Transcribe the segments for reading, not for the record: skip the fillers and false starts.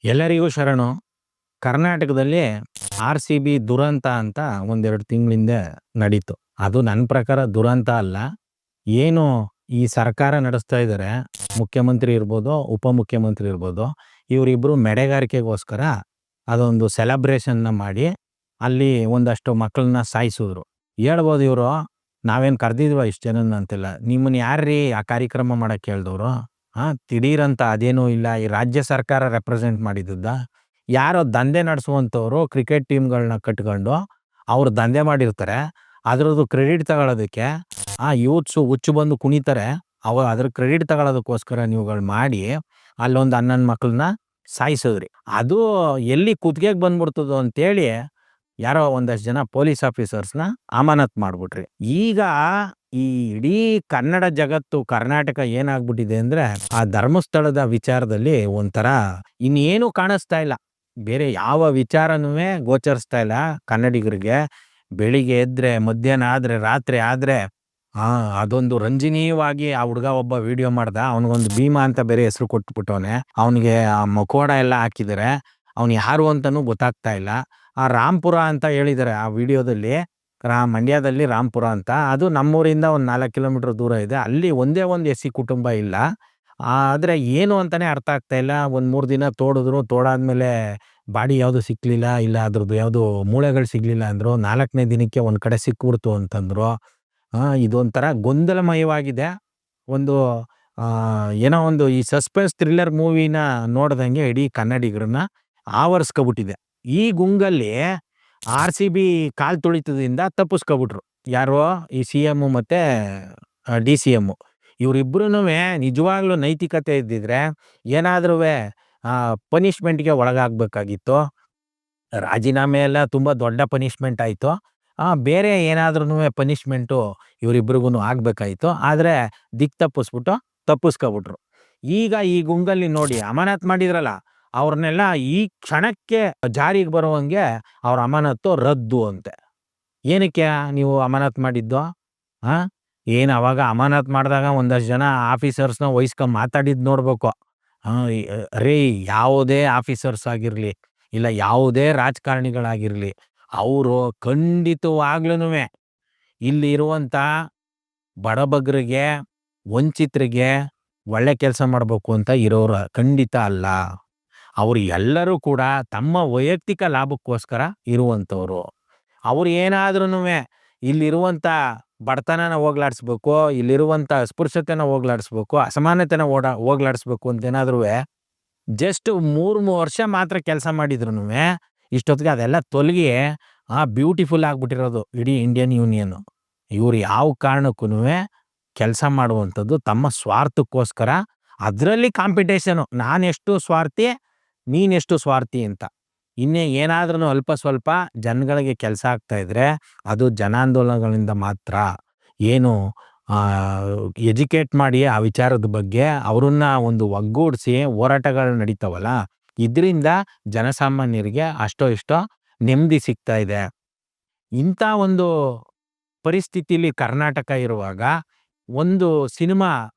ಎಲ್ಲರಿಗೂ ಶರಣು. ಕರ್ನಾಟಕದಲ್ಲಿ ಆರ್-ಸಿ-ಬಿ ದುರಂತ ಅಂತ ಒಂದೆರಡು ತಿಂಗಳಿಂದ ನಡೀತು. ಅದು ನನ್ನ ಪ್ರಕಾರ ದುರಂತ ಅಲ್ಲ. ಏನು ಈ ಸರ್ಕಾರ ನಡೆಸ್ತಾ ಇದ್ದಾರೆ, ಮುಖ್ಯಮಂತ್ರಿ ಇರ್ಬೋದು, ಉಪಮುಖ್ಯಮಂತ್ರಿ ಇರ್ಬೋದು, ಇವರಿಬ್ಬರು ಮೆಡೆಗಾರಿಕೆಗೋಸ್ಕರ ಅದೊಂದು ಸೆಲೆಬ್ರೇಷನ್ನ ಮಾಡಿ, ಅಲ್ಲಿ ಒಂದಷ್ಟು ಮಕ್ಕಳನ್ನ ಸಾಯಿಸಿದ್ರು. ಹೇಳ್ಬೋದು ಇವರು, ನಾವೇನು ಕರೆದಿದ್ವಾ ಇಷ್ಟು ಜನನ ಅಂತೆಲ್ಲ. ನಿಮ್ಮನ್ನ ಯಾರ್ರೀ ಆ ಕಾರ್ಯಕ್ರಮ ಮಾಡಕ್ಕೆ ಹೇಳ್ದವ್ರು? ದಿಢೀರಂತ ಅದೇನೂ ಇಲ್ಲ, ಈ ರಾಜ್ಯ ಸರ್ಕಾರ ರೆಪ್ರೆಸೆಂಟ್ ಮಾಡಿದ್ದದ್ದಾ? ಯಾರೋ ದಂಧೆ ನಡೆಸುವಂಥವ್ರು ಕ್ರಿಕೆಟ್ ಟೀಮ್ಗಳನ್ನ ಕಟ್ಕೊಂಡು ಅವ್ರು ದಂಧೆ ಮಾಡಿರ್ತಾರೆ. ಅದ್ರದ್ದು ಕ್ರೆಡಿಟ್ ತಗೊಳ್ಳೋದಕ್ಕೆ ಯೂತ್ಸು ಹುಚ್ಚು ಬಂದು ಕುಣಿತಾರೆ. ಅದ್ರ ಕ್ರೆಡಿಟ್ ತಗೊಳ್ಳೋದಕ್ಕೋಸ್ಕರ ನೀವುಗಳು ಮಾಡಿ ಅಲ್ಲೊಂದು 11 ಮಕ್ಕಳನ್ನ ಸಾಯಿಸಿದ್ರಿ. ಅದು ಎಲ್ಲಿ ಕುತ್ತಿಗೆಗೆ ಬಂದ್ಬಿಡ್ತದೋ ಅಂತೇಳಿ ಯಾರೋ ಒಂದಷ್ಟು ಜನ ಪೊಲೀಸ್ ಆಫೀಸರ್ಸ್ನ ಅಮಾನತ್ ಮಾಡ್ಬಿಟ್ರಿ. ಈಗ ಈ ಇಡೀ ಕನ್ನಡ ಜಗತ್ತು, ಕರ್ನಾಟಕ ಏನಾಗ್ಬಿಟ್ಟಿದೆ ಅಂದ್ರೆ ಆ ಧರ್ಮಸ್ಥಳದ ವಿಚಾರದಲ್ಲಿ ಒಂಥರ ಇನ್ನೇನು ಕಾಣಿಸ್ತಾ ಇಲ್ಲ. ಬೇರೆ ಯಾವ ವಿಚಾರನೂ ಗೋಚರಿಸ್ತಾ ಇಲ್ಲ ಕನ್ನಡಿಗರಿಗೆ. ಬೆಳಿಗ್ಗೆ ಎದ್ರೆ, ಮಧ್ಯಾಹ್ನ ಆದ್ರೆ, ರಾತ್ರಿ ಆದ್ರೆ ಅದೊಂದು ರಂಜನೀಯವಾಗಿ ಆ ಹುಡುಗ ಒಬ್ಬ ವಿಡಿಯೋ ಮಾಡ್ದ. ಅವನಿಗೊಂದು ಭೀಮಾ ಅಂತ ಬೇರೆ ಹೆಸರು ಕೊಟ್ಬಿಟ್ಟವನೆ. ಅವನಿಗೆ ಆ ಮುಖವಾಡ ಎಲ್ಲ ಹಾಕಿದ್ದಾರೆ. ಅವ್ನು ಯಾರು ಅಂತಾನೂ ಗೊತ್ತಾಗ್ತಾ ಇಲ್ಲ. ಆ ರಾಂಪುರ ಅಂತ ಹೇಳಿದ್ದಾರೆ ಆ ವಿಡಿಯೋದಲ್ಲಿ, ಮಂಡ್ಯದಲ್ಲಿ ರಾಂಪುರ ಅಂತ. ಅದು ನಮ್ಮೂರಿಂದ ಒಂದು 4 ಕಿಲೋಮೀಟರ್ ದೂರ ಇದೆ. ಅಲ್ಲಿ ಒಂದೇ ಒಂದು ಎಸ್ ಸಿ ಕುಟುಂಬ ಇಲ್ಲ. ಆದರೆ ಏನು ಅಂತಾನೆ ಅರ್ಥ ಆಗ್ತಾ ಇಲ್ಲ. ಒಂದು 3 ದಿನ ತೋಡಿದ್ರು, ತೋಡಾದ್ಮೇಲೆ ಬಾಡಿ ಯಾವುದು ಸಿಕ್ಲಿಲ್ಲ, ಇಲ್ಲ ಅದ್ರದ್ದು ಯಾವುದು ಮೂಳೆಗಳು ಸಿಗ್ಲಿಲ್ಲ ಅಂದರು. 4ನೇ ದಿನಕ್ಕೆ ಒಂದು ಕಡೆ ಸಿಕ್ಬಿಡ್ತು ಅಂತಂದ್ರು. ಇದೊಂಥರ ಗೊಂದಲಮಯವಾಗಿದೆ. ಒಂದು ಏನೋ ಒಂದು ಈ ಸಸ್ಪೆನ್ಸ್ ಥ್ರಿಲ್ಲರ್ ಮೂವಿನ ನೋಡ್ದಂಗೆ ಇಡೀ ಕನ್ನಡಿಗರನ್ನ ಆವರಿಸ್ಕೊಬಿಟ್ಟಿದೆ. ಈ ಗುಂಗಲ್ಲಿ ಆರ್-ಸಿ-ಬಿ ಕಾಲ್ ತುಳಿತದಿಂದ ತಪ್ಪಿಸ್ಕೊಬಿಟ್ರು. ಯಾರೋ ಈ CM ಮತ್ತೆ DCM ಇವರಿಬ್ರುನೂ ನಿಜವಾಗ್ಲೂ ನೈತಿಕತೆ ಇದ್ದಿದ್ರೆ ಏನಾದ್ರೂ ಪನಿಷ್ಮೆಂಟ್ಗೆ ಒಳಗಾಗಬೇಕಾಗಿತ್ತು. ರಾಜೀನಾಮೆ ಎಲ್ಲ ತುಂಬ ದೊಡ್ಡ ಪನಿಷ್ಮೆಂಟ್ ಆಯಿತು. ಬೇರೆ ಏನಾದ್ರೂ ಪನಿಷ್ಮೆಂಟು ಇವರಿಬ್ರಿಗೂ ಆಗಬೇಕಾಯಿತು. ಆದರೆ ತಪ್ಪಿಸ್ಕೊಬಿಟ್ರು. ಈಗ ಈ ಗುಂಗಲ್ಲಿ ನೋಡಿ ಅಮಾನತ್ ಮಾಡಿದ್ರಲ್ಲ, ಅವ್ರನ್ನೆಲ್ಲ ಈ ಕ್ಷಣಕ್ಕೆ ಜಾರಿಗೆ ಬರುವಂಗೆ ಅವ್ರ ಅಮಾನತ್ತು ರದ್ದು ಅಂತೆ. ಏನಕ್ಕೆ ನೀವು ಅಮಾನತ್ ಮಾಡಿದ್ದು? ಏನು ಅವಾಗ ಅಮಾನತ್ ಮಾಡಿದಾಗ ಒಂದಷ್ಟು ಜನ ಆಫೀಸರ್ಸ್ನ ವಹಿಸ್ಕೊಂಡು ಮಾತಾಡಿದ್ದು ನೋಡ್ಬೇಕು. ರೇ, ಯಾವುದೇ ಆಫೀಸರ್ಸ್ ಆಗಿರಲಿ, ಇಲ್ಲ ಯಾವುದೇ ರಾಜಕಾರಣಿಗಳಾಗಿರಲಿ, ಅವರು ಖಂಡಿತವಾಗ್ಲೂ ಇಲ್ಲಿ ಇರುವಂಥ ಬಡಬಗ್ರಿಗೆ, ವಂಚಿತರಿಗೆ ಒಳ್ಳೆ ಕೆಲಸ ಮಾಡಬೇಕು ಅಂತ ಇರೋರು ಖಂಡಿತ ಅಲ್ಲ. ಅವರು ಎಲ್ಲರೂ ಕೂಡ ತಮ್ಮ ವೈಯಕ್ತಿಕ ಲಾಭಕ್ಕೋಸ್ಕರ ಇರುವಂಥವ್ರು. ಅವ್ರು ಏನಾದ್ರೂ ಇಲ್ಲಿರುವಂಥ ಬಡತನನ ಹೋಗ್ಲಾಡಿಸ್ಬೇಕು, ಇಲ್ಲಿರುವಂಥ ಅಸ್ಪೃಶ್ಯತೆನ ಹೋಗ್ಲಾಡಿಸ್ಬೇಕು, ಅಸಮಾನತೆನ ಹೋಗ್ಲಾಡಿಸ್ಬೇಕು ಅಂತೇನಾದ್ರೂ ಜಸ್ಟ್ 3 ವರ್ಷ ಮಾತ್ರ ಕೆಲಸ ಮಾಡಿದ್ರು ಇಷ್ಟೊತ್ತಿಗೆ ಅದೆಲ್ಲ ತೊಲಗಿ ಬ್ಯೂಟಿಫುಲ್ ಆಗಿಬಿಟ್ಟಿರೋದು ಇಡೀ ಇಂಡಿಯನ್ ಯೂನಿಯನ್. ಇವ್ರು ಯಾವ ಕಾರಣಕ್ಕೂ ಕೆಲಸ ಮಾಡುವಂಥದ್ದು ತಮ್ಮ ಸ್ವಾರ್ಥಕ್ಕೋಸ್ಕರ. ಅದರಲ್ಲಿ ಕಾಂಪಿಟೇಷನು, ನಾನೆಷ್ಟು ಸ್ವಾರ್ಥಿ, ನೀನೆಷ್ಟು ಸ್ವಾರ್ಥಿ ಅಂತ. ಇನ್ನೇ ಏನಾದ್ರೂ ಅಲ್ಪ ಸ್ವಲ್ಪ ಜನಗಳಿಗೆ ಕೆಲಸ ಆಗ್ತಾ ಇದ್ರೆ ಅದು ಜನಾಂದೋಲನಗಳಿಂದ ಮಾತ್ರ. ಏನು ಎಜುಕೇಟ್ ಮಾಡಿ ಆ ವಿಚಾರದ ಬಗ್ಗೆ ಅವರನ್ನ ಒಂದು ಒಗ್ಗೂಡಿಸಿ ಹೋರಾಟಗಳು ನಡೀತಾವಲ್ಲ, ಇದರಿಂದ ಜನಸಾಮಾನ್ಯರಿಗೆ ಅಷ್ಟೋ ಇಷ್ಟೋ ನೆಮ್ಮದಿ ಸಿಗ್ತಾ ಇದೆ. ಇಂಥ ಒಂದು ಪರಿಸ್ಥಿತಿಲಿ ಕರ್ನಾಟಕ ಇರುವಾಗ ಒಂದು ಸಿನಿಮಾ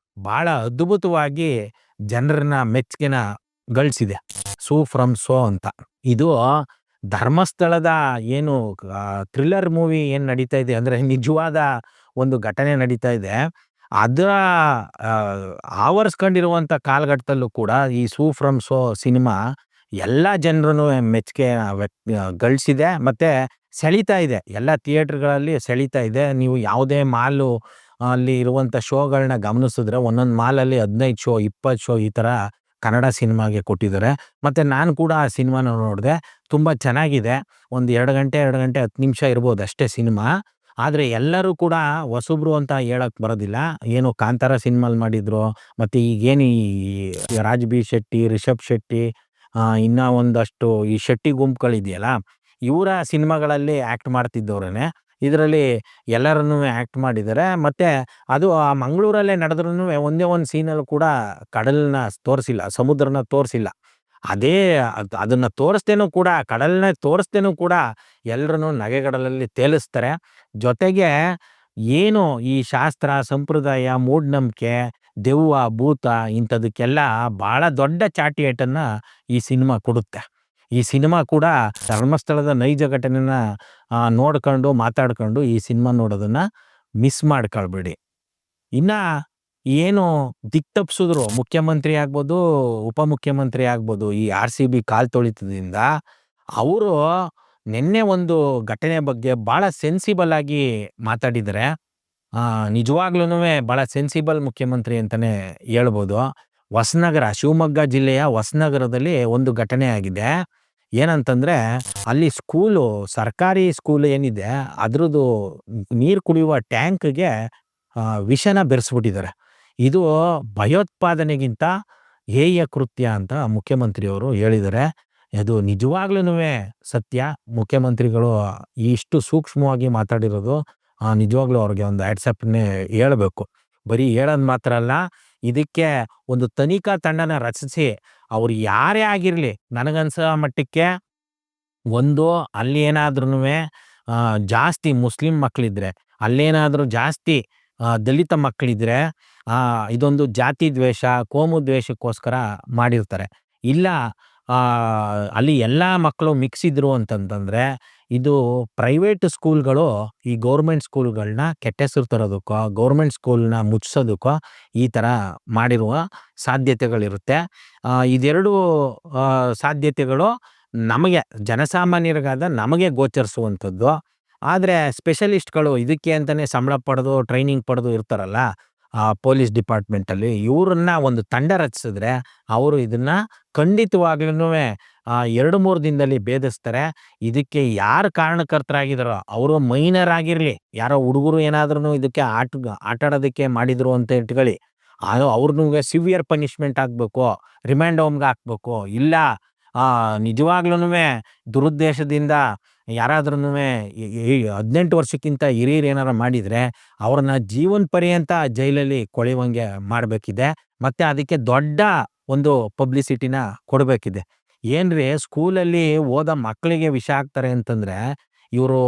ಭಾಳ ಅದ್ಭುತವಾಗಿ ಜನರನ್ನ ಮೆಚ್ಚುಗೆನ ಗಳಿಸಿದೆ, ಸೂ ಫ್ರಮ್ ಸೋ ಅಂತ. ಇದು ಧರ್ಮಸ್ಥಳದ ಏನು ಥ್ರಿಲ್ಲರ್ ಮೂವಿ ಏನು ನಡೀತಾ ಇದೆ ಅಂದರೆ, ನಿಜವಾದ ಒಂದು ಘಟನೆ ನಡೀತಾ ಇದೆ. ಅದರ ಆವರಿಸ್ಕೊಂಡಿರುವಂಥ ಕಾಲಘಟ್ಟದಲ್ಲೂ ಕೂಡ ಈ ಸೂ ಫ್ರಮ್ ಸೋ ಸಿನಿಮಾ ಎಲ್ಲ ಜನರನ್ನು ಮೆಚ್ಚುಗೆ ಗಳಿಸಿದೆ ಮತ್ತು ಸೆಳೀತಾ ಇದೆ. ಎಲ್ಲ ಥಿಯೇಟ್ರ್ಗಳಲ್ಲಿ ಸೆಳೀತಾ ಇದೆ. ನೀವು ಯಾವುದೇ ಮಾಲು ಅಲ್ಲಿ ಇರುವಂಥ ಶೋಗಳನ್ನ ಗಮನಿಸಿದ್ರೆ ಒಂದೊಂದು ಮಾಲಲ್ಲಿ 15 ಶೋ, 20 ಶೋ ಈ ಥರ ಕನ್ನಡ ಸಿನಿಮಾಗೆ ಕೊಟ್ಟಿದ್ದಾರೆ. ಮತ್ತು ನಾನು ಕೂಡ ಆ ಸಿನಿಮಾನ ನೋಡಿದೆ. ತುಂಬ ಚೆನ್ನಾಗಿದೆ. ಒಂದು 2 ಗಂಟೆ 10 ನಿಮಿಷ ಇರ್ಬೋದು ಅಷ್ಟೇ ಸಿನಿಮಾ. ಆದರೆ ಎಲ್ಲರೂ ಕೂಡ ಹೊಸಬ್ರು ಅಂತ ಹೇಳಕ್ಕೆ ಬರೋದಿಲ್ಲ. ಏನು ಕಾಂತಾರ ಸಿನಿಮಾಲ್ ಮಾಡಿದ್ರು, ಮತ್ತು ಈಗೇನು ಈ ರಾಜ್ ಬಿ ಶೆಟ್ಟಿ, ರಿಷಬ್ ಶೆಟ್ಟಿ, ಇನ್ನೂ ಒಂದಷ್ಟು ಈ ಶೆಟ್ಟಿ ಗುಂಪುಗಳಿದೆಯಲ್ಲ, ಇವರ ಸಿನಿಮಾಗಳಲ್ಲಿ ಆ್ಯಕ್ಟ್ ಮಾಡ್ತಿದ್ದವ್ರೇ ಇದರಲ್ಲಿ ಎಲ್ಲರನ್ನೂ ಆ್ಯಕ್ಟ್ ಮಾಡಿದ್ದಾರೆ. ಮತ್ತು ಅದು ಆ ಮಂಗಳೂರಲ್ಲೇ ನಡೆದ್ರೂ ಒಂದೇ ಒಂದು ಸೀನಲ್ಲಿ ಕೂಡ ಕಡಲನ್ನ ತೋರಿಸಿಲ್ಲ, ಸಮುದ್ರನ ತೋರಿಸಿಲ್ಲ. ಅದನ್ನು ತೋರಿಸ್ದೇನೂ ಕೂಡ, ಕಡಲನ್ನ ತೋರಿಸ್ದೇನೂ ಕೂಡ ಎಲ್ಲರನ್ನೂ ನಗೆಗಡಲಲ್ಲಿ ತೇಲಿಸ್ತಾರೆ. ಜೊತೆಗೆ ಏನು ಈ ಶಾಸ್ತ್ರ, ಸಂಪ್ರದಾಯ, ಮೂಢನಂಬಿಕೆ ದೆವ್ವ, ಭೂತ ಇಂಥದಕ್ಕೆಲ್ಲ ಬಹಳ ದೊಡ್ಡ ಚಾಟಿ ಏಟನ್ನ ಈ ಸಿನಿಮಾ ಕೊಡುತ್ತೆ. ಈ ಸಿನಿಮಾ ಕೂಡ ಧರ್ಮಸ್ಥಳದ ನೈಜ ಘಟನೆನ ನೋಡ್ಕೊಂಡು, ಮಾತಾಡ್ಕೊಂಡು ಈ ಸಿನಿಮಾ ನೋಡೋದನ್ನ ಮಿಸ್ ಮಾಡ್ಕೊಳ್ಬೇಡಿ. ಇನ್ನ ಏನು ದಿಕ್ತಪ್ಸಿದ್ರು ಮುಖ್ಯಮಂತ್ರಿ ಆಗ್ಬೋದು, ಉಪಮುಖ್ಯಮಂತ್ರಿ ಆಗ್ಬೋದು ಈ RCB ಕಾಲ್ ತೊಳಿತದಿಂದ, ಅವರು ನಿನ್ನೆ ಒಂದು ಘಟನೆ ಬಗ್ಗೆ ಬಹಳ ಸೆನ್ಸಿಬಲ್ ಆಗಿ ಮಾತಾಡಿದ್ದಾರೆ. ನಿಜವಾಗ್ಲೂನುವೆ ಬಹಳ ಸೆನ್ಸಿಬಲ್ ಮುಖ್ಯಮಂತ್ರಿ ಅಂತಾನೆ ಹೇಳ್ಬೋದು. ಹೊಸನಗರ, ಶಿವಮೊಗ್ಗ ಜಿಲ್ಲೆಯ ಹೊಸನಗರದಲ್ಲಿ ಒಂದು ಘಟನೆ ಆಗಿದೆ. ಏನಂತಂದ್ರೆ ಅಲ್ಲಿ ಸರ್ಕಾರಿ ಸ್ಕೂಲ್ ಏನಿದೆ ಅದ್ರದ್ದು ನೀರು ಕುಡಿಯುವ ಟ್ಯಾಂಕ್‌ಗೆ ವಿಷನ ಬೆರೆಸ್ಬಿಟ್ಟಿದ್ದಾರೆ. ಇದು ಭಯೋತ್ಪಾದನೆಗಿಂತ ಹೇಯ ಕೃತ್ಯ ಅಂತ ಮುಖ್ಯಮಂತ್ರಿಯವರು ಹೇಳಿದ್ದಾರೆ. ಅದು ನಿಜವಾಗ್ಲೂನುವೆ ಸತ್ಯ. ಮುಖ್ಯಮಂತ್ರಿಗಳು ಇಷ್ಟು ಸೂಕ್ಷ್ಮವಾಗಿ ಮಾತಾಡಿರೋದು ನಿಜವಾಗ್ಲೂ ಅವ್ರಿಗೆ ಒಂದು ಹ್ಯಾಟ್ಸಪ್‌ನೇ ಹೇಳ್ಬೇಕು. ಬರೀ ಹೇಳೋದ್ ಮಾತ್ರ ಅಲ್ಲ, ಇದಕ್ಕೆ ಒಂದು ತನಿಖಾ ತಂಡನ ರಚಿಸಿ ಅವ್ರು ಯಾರೇ ಆಗಿರ್ಲಿ, ನನಗನ್ಸೋ ಮಟ್ಟಕ್ಕೆ ಒಂದು ಅಲ್ಲಿ ಏನಾದ್ರೂನುವೆ ಜಾಸ್ತಿ ಮುಸ್ಲಿಂ ಮಕ್ಕಳಿದ್ರೆ, ಅಲ್ಲೇನಾದ್ರೂ ಜಾಸ್ತಿ ದಲಿತ ಮಕ್ಕಳಿದ್ರೆ ಇದೊಂದು ಜಾತಿ ದ್ವೇಷ, ಕೋಮು ದ್ವೇಷಕ್ಕೋಸ್ಕರ ಮಾಡಿರ್ತಾರೆ. ಇಲ್ಲ ಅಲ್ಲಿ ಎಲ್ಲಾ ಮಕ್ಕಳು ಮಿಕ್ಸ್ ಇದ್ರು ಅಂತಂತಂದ್ರೆ, ಇದು ಪ್ರೈವೇಟ್ ಸ್ಕೂಲ್‌ಗಳು ಈ ಗೌರ್ಮೆಂಟ್ ಸ್ಕೂಲ್‌ಗಳನ್ನ ಕೆಟ್ಟ ಹೆಸರು ತರೋದಕ್ಕೋ, ಗೌರ್ಮೆಂಟ್ ಸ್ಕೂಲ್‌ನ ಮುಚ್ಸೋದಕ್ಕೋ ಈ ತರ ಮಾಡಿರುವ ಸಾಧ್ಯತೆಗಳಿರುತ್ತೆ. ಇದೆರಡು ಸಾಧ್ಯತೆಗಳು ನಮಗೆ ಜನಸಾಮಾನ್ಯರಿಗಾದ ನಮಗೆ ಗೋಚರಿಸುವಂಥದ್ದು. ಆದ್ರೆ ಸ್ಪೆಷಲಿಸ್ಟ್‌ಗಳು ಇದಕ್ಕೆ ಅಂತಾನೆ ಸಂಬಳ ಪಡೆದು, ಟ್ರೈನಿಂಗ್ ಪಡೆದು ಇರ್ತಾರಲ್ಲ ಪೊಲೀಸ್ ಡಿಪಾರ್ಟ್ಮೆಂಟಲ್ಲಿ, ಇವ್ರನ್ನ ಒಂದು ತಂಡ ರಚಿಸಿದ್ರೆ ಅವರು ಇದನ್ನ ಖಂಡಿತವಾಗ್ಲೂನುವೆ 2-3 ದಿನದಲ್ಲಿ ಭೇದಿಸ್ತಾರೆ. ಇದಕ್ಕೆ ಯಾರು ಕಾರಣಕರ್ತರಾಗಿದಾರೋ ಅವರು ಮೈನರ್ ಆಗಿರ್ಲಿ, ಯಾರೋ ಹುಡುಗರು ಏನಾದ್ರೂ ಇದಕ್ಕೆ ಆಟ ಆಡೋದಕ್ಕೆ ಮಾಡಿದ್ರು ಅಂತ ಇಟ್ಕೊಳ್ಳಿ, ಅವ್ರನ್ನುವೆ ಸಿವಿಯರ್ ಪನಿಷ್ಮೆಂಟ್ ಆಗ್ಬೇಕು, ರಿಮಾಂಡ್ ಹೋಮ್‌ಗೆ ಹಾಕ್ಬೇಕು. ಇಲ್ಲ ನಿಜವಾಗ್ಲೂನುವೆ ದುರುದ್ದೇಶದಿಂದ ಯಾರಾದ್ರೂನುವೆ 18 ವರ್ಷಕ್ಕಿಂತ ಹಿರಿಯರು ಏನಾರ ಮಾಡಿದ್ರೆ ಅವ್ರನ್ನ ಜೀವನ ಪರ್ಯಂತ ಜೈಲಲ್ಲಿ ಕೊಳೆಯುವಂಗೆ ಮಾಡ್ಬೇಕಿದೆ. ಮತ್ತೆ ಅದಕ್ಕೆ ದೊಡ್ಡ ಒಂದು ಪಬ್ಲಿಸಿಟಿನ ಕೊಡ್ಬೇಕಿದೆ. ಏನ್ರಿ ಸ್ಕೂಲಲ್ಲಿ ಓದೋ ಮಕ್ಕಳಿಗೆ ವಿಷ ಹಾಕ್ತಾರೆ ಅಂತಂದ್ರೆ ಇವರು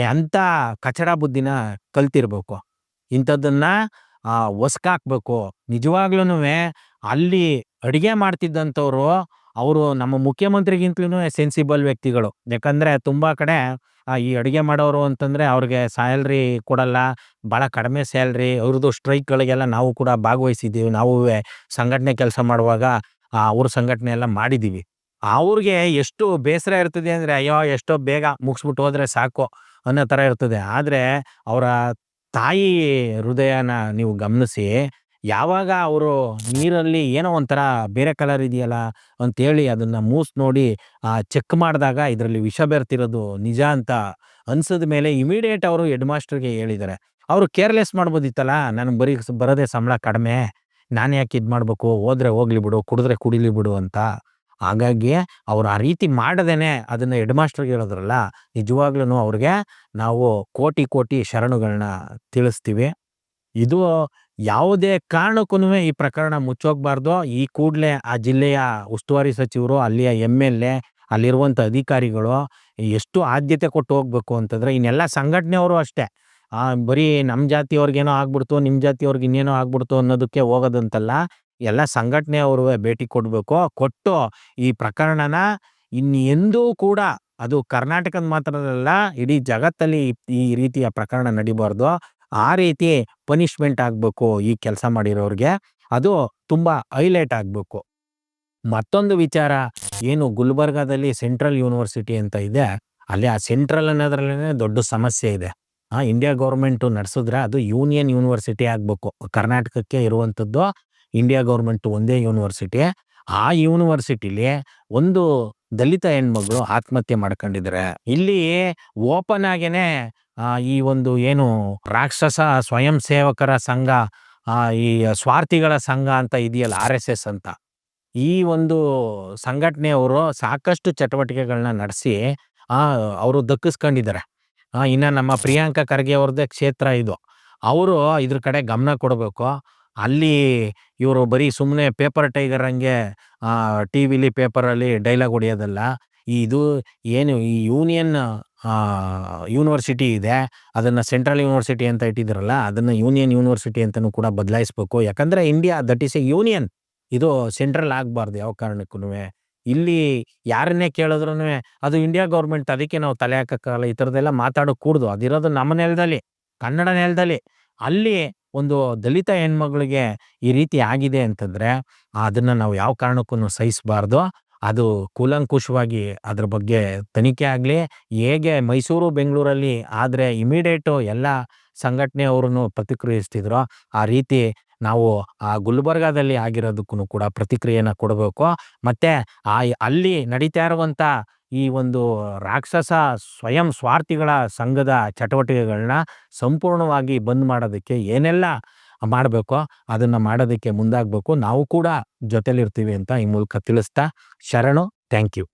ಎಂತ ಕಚಡ ಬುದ್ಧಿನ ಕಲ್ತಿರ್ಬೇಕು. ಇಂಥದ್ದನ್ನ ಹೊಸ್ಕಾಕ್ಬೇಕು. ನಿಜವಾಗ್ಲೂನುವೆ ಅಲ್ಲಿ ಅಡಿಗೆ ಮಾಡ್ತಿದ್ದಂಥವ್ರು ಅವರು ನಮ್ಮ ಮುಖ್ಯಮಂತ್ರಿಗಿಂತಲೂ ಸೆನ್ಸಿಬಲ್ ವ್ಯಕ್ತಿಗಳು. ಯಾಕಂದ್ರೆ ತುಂಬಾ ಕಡೆ ಈ ಅಡಿಗೆ ಮಾಡೋರು ಅಂತಂದ್ರೆ ಅವ್ರಿಗೆ ಸ್ಯಾಲರಿ ಕೊಡಲ್ಲ, ಬಹಳ ಕಡಿಮೆ ಸ್ಯಾಲರಿ. ಅವ್ರದ್ದು ಸ್ಟ್ರೈಕ್‌ಗಳಿಗೆಲ್ಲ ನಾವು ಕೂಡ ಭಾಗವಹಿಸಿದ್ದೀವಿ. ನಾವುವೆ ಸಂಘಟನೆ ಕೆಲಸ ಮಾಡುವಾಗ ಅವ್ರ ಸಂಘಟನೆ ಎಲ್ಲ ಮಾಡಿದ್ದೀವಿ. ಅವ್ರಿಗೆ ಎಷ್ಟು ಬೇಸರ ಇರ್ತದೆ ಅಂದ್ರೆ, ಅಯ್ಯೋ ಎಷ್ಟೋ ಬೇಗ ಮುಗಿಸ್ಬಿಟ್ಟು ಹೋದ್ರೆ ಸಾಕು ಅನ್ನೋ ತರ ಇರ್ತದೆ. ಆದ್ರೆ ಅವರ ತಾಯಿ ಹೃದಯನ ನೀವು ಗಮನಿಸಿ, ಯಾವಾಗ ಅವರು ನೀರಲ್ಲಿ ಏನೋ ಒಂಥರ ಬೇರೆ ಕಲರ್ ಇದೆಯಲ್ಲ ಅಂತೇಳಿ ಅದನ್ನ ನೋಡಿ ಚೆಕ್ ಮಾಡಿದಾಗ ಇದರಲ್ಲಿ ವಿಷ ಬೆರ್ತಿರೋದು ನಿಜ ಅಂತ ಅನ್ಸಿದ ಮೇಲೆ ಇಮಿಡಿಯೇಟ್ ಅವರು ಹೆಡ್ ಮಾಸ್ಟರ್‌ಗೆ ಹೇಳಿದ್ದಾರೆ. ಅವರು ಕೇರ್ಲೆಸ್ ಮಾಡ್ಬೋದಿತ್ತಲ್ಲ, ನನಗೆ ಬರೋದೇ ಸಂಬಳ ಕಡಿಮೆ, ನಾನು ಯಾಕೆ ಇದು ಮಾಡ್ಬೇಕು, ಹೋದ್ರೆ ಹೋಗ್ಲಿ ಬಿಡು, ಕುಡಿದ್ರೆ ಕುಡಿಲಿ ಬಿಡು ಅಂತ. ಹಾಗಾಗಿ ಅವ್ರು ಆ ರೀತಿ ಮಾಡದೇನೆ ಅದನ್ನ ಹೆಡ್ ಮಾಸ್ಟರ್‌ಗೆ ಹೇಳಿದ್ರಲ್ಲ, ನಿಜವಾಗ್ಲೂ ಅವ್ರಿಗೆ ನಾವು ಕೋಟಿ ಕೋಟಿ ಶರಣುಗಳನ್ನ ತಿಳಿಸ್ತೀವಿ. ಇದು ಯಾವುದೇ ಕಾರಣಕ್ಕೂನುವೆ ಈ ಪ್ರಕರಣ ಮುಚ್ಚೋಗ್ಬಾರ್ದು. ಈ ಕೂಡ್ಲೆ ಆ ಜಿಲ್ಲೆಯ ಉಸ್ತುವಾರಿ ಸಚಿವರು, ಅಲ್ಲಿಯ MLA, ಅಲ್ಲಿರುವಂಥ ಅಧಿಕಾರಿಗಳು ಎಷ್ಟು ಆದ್ಯತೆ ಕೊಟ್ಟು ಹೋಗ್ಬೇಕು ಅಂತಂದ್ರೆ, ಇನ್ನೆಲ್ಲ ಸಂಘಟನೆಯವರು ಅಷ್ಟೇ. ಬರೀ ನಮ್ಮ ಜಾತಿಯವ್ರಿಗೇನೋ ಆಗ್ಬಿಡ್ತು, ನಿಮ್ಮ ಜಾತಿಯವ್ರಿಗೆ ಇನ್ನೇನೋ ಆಗ್ಬಿಡ್ತು ಅನ್ನೋದಕ್ಕೆ ಹೋಗೋದಂತಲ್ಲ. ಎಲ್ಲ ಸಂಘಟನೆಯವ್ರುವೆ ಭೇಟಿ ಕೊಡ್ಬೇಕು. ಕೊಟ್ಟು ಈ ಪ್ರಕರಣನ ಇನ್ನೆಂದೂ ಕೂಡ, ಅದು ಕರ್ನಾಟಕದ ಮಾತ್ರ ಅಲ್ಲ, ಇಡೀ ಜಗತ್ತಲ್ಲಿ ಈ ರೀತಿಯ ಪ್ರಕರಣ ನಡಿಬಾರ್ದು. ಆ ರೀತಿ ಪನಿಷ್ಮೆಂಟ್ ಆಗ್ಬೇಕು ಈ ಕೆಲಸ ಮಾಡಿರೋರ್ಗೆ. ಅದು ತುಂಬಾ ಹೈಲೈಟ್ ಆಗ್ಬೇಕು. ಮತ್ತೊಂದು ವಿಚಾರ, ಏನು ಗುಲ್ಬರ್ಗಾದಲ್ಲಿ ಸೆಂಟ್ರಲ್ ಯೂನಿವರ್ಸಿಟಿ ಅಂತ ಇದೆ, ಅಲ್ಲಿ ಆ ಸೆಂಟ್ರಲ್ ಅನ್ನೋದ್ರಲ್ಲೇನೆ ದೊಡ್ಡ ಸಮಸ್ಯೆ ಇದೆ. ಇಂಡಿಯಾ ಗೌರ್ಮೆಂಟ್ ನಡೆಸಿದ್ರೆ ಅದು ಯೂನಿಯನ್ ಯೂನಿವರ್ಸಿಟಿ ಆಗ್ಬೇಕು. ಕರ್ನಾಟಕಕ್ಕೆ ಇರುವಂಥದ್ದು ಇಂಡಿಯಾ ಗೌರ್ಮೆಂಟ್ ಒಂದೇ ಯೂನಿವರ್ಸಿಟಿ. ಆ ಯೂನಿವರ್ಸಿಟಿಲಿ ಒಂದು ದಲಿತ ಹೆಣ್ಮಗಳು ಆತ್ಮಹತ್ಯೆ ಮಾಡ್ಕೊಂಡಿದ್ದಾರೆ. ಇಲ್ಲಿ ಓಪನ್ ಆಗೇನೆ ಈ ಒಂದು ಏನು ರಾಕ್ಷಸ ಸ್ವಯಂ ಸೇವಕರ ಸಂಘ, ಈ ಸ್ವಾರ್ಥಿಗಳ ಸಂಘ ಅಂತ ಇದೆಯಲ್ಲ, RSS ಅಂತ, ಈ ಒಂದು ಸಂಘಟನೆಯವರು ಸಾಕಷ್ಟು ಚಟುವಟಿಕೆಗಳನ್ನ ನಡೆಸಿ ಅವರು ದಕ್ಕಿಸ್ಕೊಂಡಿದ್ದಾರೆ. ಇನ್ನ ನಮ್ಮ ಪ್ರಿಯಾಂಕಾ ಖರ್ಗೆ ಅವ್ರದ್ದೇ ಕ್ಷೇತ್ರ ಇದು. ಅವರು ಇದ್ರ ಕಡೆ ಗಮನ ಕೊಡಬೇಕು. ಅಲ್ಲಿ ಇವರು ಬರೀ ಸುಮ್ಮನೆ ಪೇಪರ್ ಟೈಗರ್ ಹಂಗೆ ಟಿವಿಲಿ, ಪೇಪರಲ್ಲಿ ಡೈಲಾಗ್ ಹೊಡೆಯೋದಲ್ಲ. ಇದು ಏನು ಈ ಯೂನಿಯನ್ ಯೂನಿವರ್ಸಿಟಿ ಇದೆ, ಅದನ್ನು ಸೆಂಟ್ರಲ್ ಯೂನಿವರ್ಸಿಟಿ ಅಂತ ಇಟ್ಟಿದ್ದಾರಲ್ಲ, ಅದನ್ನು ಯೂನಿಯನ್ ಯೂನಿವರ್ಸಿಟಿ ಅಂತಲೂ ಕೂಡ ಬದಲಾಯಿಸ್ಬೇಕು. ಯಾಕಂದರೆ India that is A union, ಇದು ಸೆಂಟ್ರಲ್ ಆಗಬಾರ್ದು ಯಾವ ಕಾರಣಕ್ಕೂ. ಇಲ್ಲಿ ಯಾರನ್ನೇ ಕೇಳಿದ್ರು ಅದು ಇಂಡಿಯಾ ಗೌರ್ಮೆಂಟ್, ಅದಕ್ಕೆ ನಾವು ತಲೆ ಹಾಕಕ್ಕಾಗಲ್ಲ, ಈ ಥರದ್ದೆಲ್ಲ ಮಾತಾಡೋಕೆ ಕೂಡ್ದು. ಅದಿರೋದು ನಮ್ಮ ನೆಲದಲ್ಲಿ, ಕನ್ನಡ ನೆಲದಲ್ಲಿ. ಅಲ್ಲಿ ಒಂದು ದಲಿತ ಹೆಣ್ಮಗಳಿಗೆ ಈ ರೀತಿ ಆಗಿದೆ ಅಂತಂದರೆ ಅದನ್ನು ನಾವು ಯಾವ ಕಾರಣಕ್ಕೂ ಸಹಿಸಬಾರ್ದು. ಅದು ಕೂಲಂಕುಷವಾಗಿ ಅದ್ರ ಬಗ್ಗೆ ತನಿಖೆ ಆಗಲಿ. ಹೇಗೆ ಮೈಸೂರು ಬೆಂಗಳೂರಲ್ಲಿ ಆದರೆ ಇಮಿಡಿಯೇಟು ಎಲ್ಲ ಸಂಘಟನೆಯವ್ರೂ ಪ್ರತಿಕ್ರಿಯಿಸ್ತಿದ್ರು, ಆ ರೀತಿ ನಾವು ಆ ಗುಲ್ಬರ್ಗಾದಲ್ಲಿ ಆಗಿರೋದಕ್ಕೂ ಕೂಡ ಪ್ರತಿಕ್ರಿಯೆನ ಕೊಡಬೇಕು. ಮತ್ತು ಅಲ್ಲಿ ನಡೀತಾ ಇರುವಂಥ ಈ ಒಂದು ರಾಕ್ಷಸ ಸ್ವಯಂ ಸ್ವಾರ್ಥಿಗಳ ಸಂಘದ ಚಟುವಟಿಕೆಗಳನ್ನ ಸಂಪೂರ್ಣವಾಗಿ ಬಂದ್ ಮಾಡೋದಕ್ಕೆ ಏನೆಲ್ಲ ಮಾಡಬೇಕೋ ಅದನ್ನು ಮಾಡೋದಕ್ಕೆ ಮುಂದಾಗಬೇಕು. ನಾವು ಕೂಡ ಜೊತೆಲಿರ್ತೀವಿ ಅಂತ ಈ ಮೂಲಕ ತಿಳಿಸ್ತಾ ಶರಣು. Thank you.